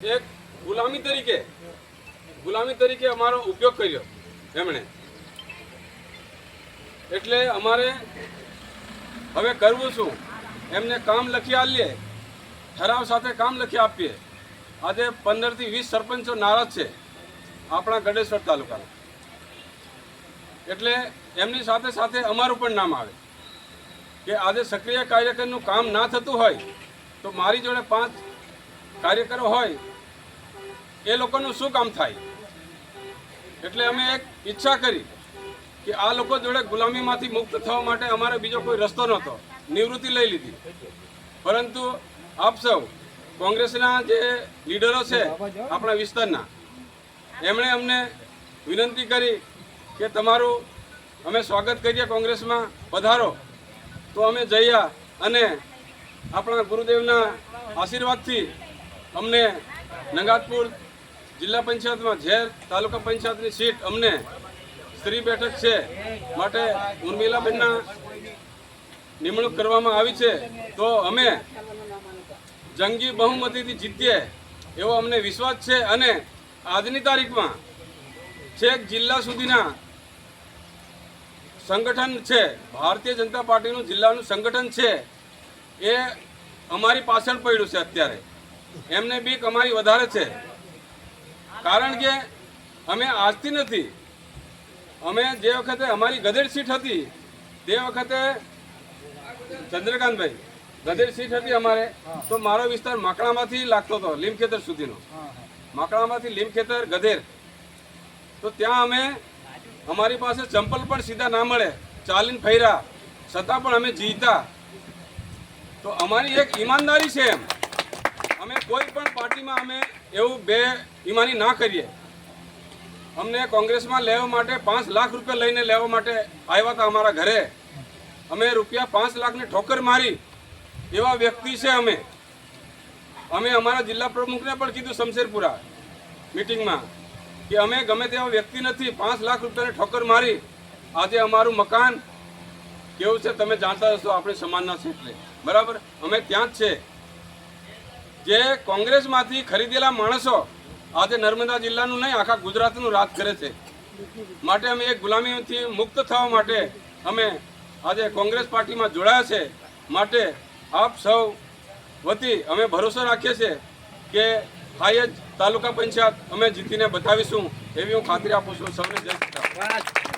એક ગુલામી તરીકે અમારો ઉપયોગ કર્યો એમણે। એટલે અમારે હવે કરવું શું, એમને કામ લખી આલીએ, ઠરાવ સાથે કામ લખી આપીએ। આજે 15 થી 20 સરપંચો નારાજ છે આપણા ગઢેશ્વર તાલુકાના, એટલે એમની સાથે સાથે અમારું પણ નામ આવે કે આજે સક્રિય કાર્યકરનું કામ ના થતું હોય તો મારી જોડે 5 કાર્યકરો હોય એ લોકોનું શું કામ થાય। એટલે અમે એક ઈચ્છા કરી કે આ લોકો જોડે ગુલામીમાંથી મુક્ત થવા માટે અમારે બીજો કોઈ રસ્તો નહોતો, નિવૃત્તિ લઈ લીધી। પરંતુ આપ સૌ કોંગ્રેસના જે લીડરો છે આપણા વિસ્તારના, એમણે અમને વિનંતી કરી કે તમારું અમે સ્વાગત કરીએ, કોંગ્રેસમાં પધારો। તો અમે જઈએ અને આપણા ગુરુદેવના આશીર્વાદથી અમને નંગાતપુર જિલ્લા પંચાયતમાં ઝેર તાલુકા પંચાયતની સીટ અમને સ્ત્રી બેઠક છે માટે ઉર્મિલાબેનના નિમણૂક કરવામાં આવી છે। તો અમે જંગી બહુમતીથી જીતીએ એવો અમને વિશ્વાસ છે। અને આજની તારીખમાં છેક જિલ્લા સુધીના સંગઠન છે, ભારતીય જનતા પાર્ટીનું જિલ્લાનું સંગઠન છે એ અમારી પાછળ પડ્યું છે અત્યારે। એમને બીક અમારી વધારે છે, કારણ કે અમે આજથી નથી, અમે જે વખતે અમારી ગધેડ સીટ હતી તે વખતે ચંદ્રકાંતભાઈ ગધેડ સીટ હતી અમારે, તો મારો વિસ્તાર માકડામાંથી લાગતો હતો લીમખેતર સુધીનો, માકડામાંથી લીમખેતર ગધેર। તો ત્યાં અમે અમારી પાસે ચંપલ પણ સીધા ના મળે, ચાલીને ફર્યા, છતાં પણ અમે જીતા। તો અમારી એક ઈમાનદારી છે એમ, અમે કોઈ પણ પાર્ટીમાં અમે એવું બેઈમાની ના કરીએ। અમને કોંગ્રેસમાં લેવા માટે 5 લાખ રૂપિયા લઈને લેવા માટે આવ્યા હતા અમારા ઘરે, અમે રૂપિયા 5 લાખની ઠોકર મારી એવા વ્યક્તિ છે અમે। અમે અમારા જિલ્લા પ્રમુખને પણ કીધું શમશેરપુરા મિટિંગમાં કે અમે ગમે તેવા વ્યક્તિ નથી, 5 લાખ રૂપિયાની ઠોકર મારી આજે અમારું મકાન કેવું છે તમે જાણતા હશો, આપણે સમાજના છે એટલે બરાબર અમે ત્યાં જ છે। જે કોંગ્રેસમાંથી ખરીદેલા માણસો આજે નર્મદા જિલ્લાનું નહીં આખા ગુજરાતનું રાજ કરે છે, માટે અમે એક ગુલામીથી મુક્ત થવા માટે અમે આજે કોંગ્રેસ પાર્ટીમાં જોડાયા છે। માટે આપ સૌ વતી અમે ભરોસો રાખીએ છીએ કે હાઈ જ તાલુકા પંચાયત અમે જીતીને બતાવીશું એવી હું ખાતરી આપું છું સૌને। જય શ્રી રામ।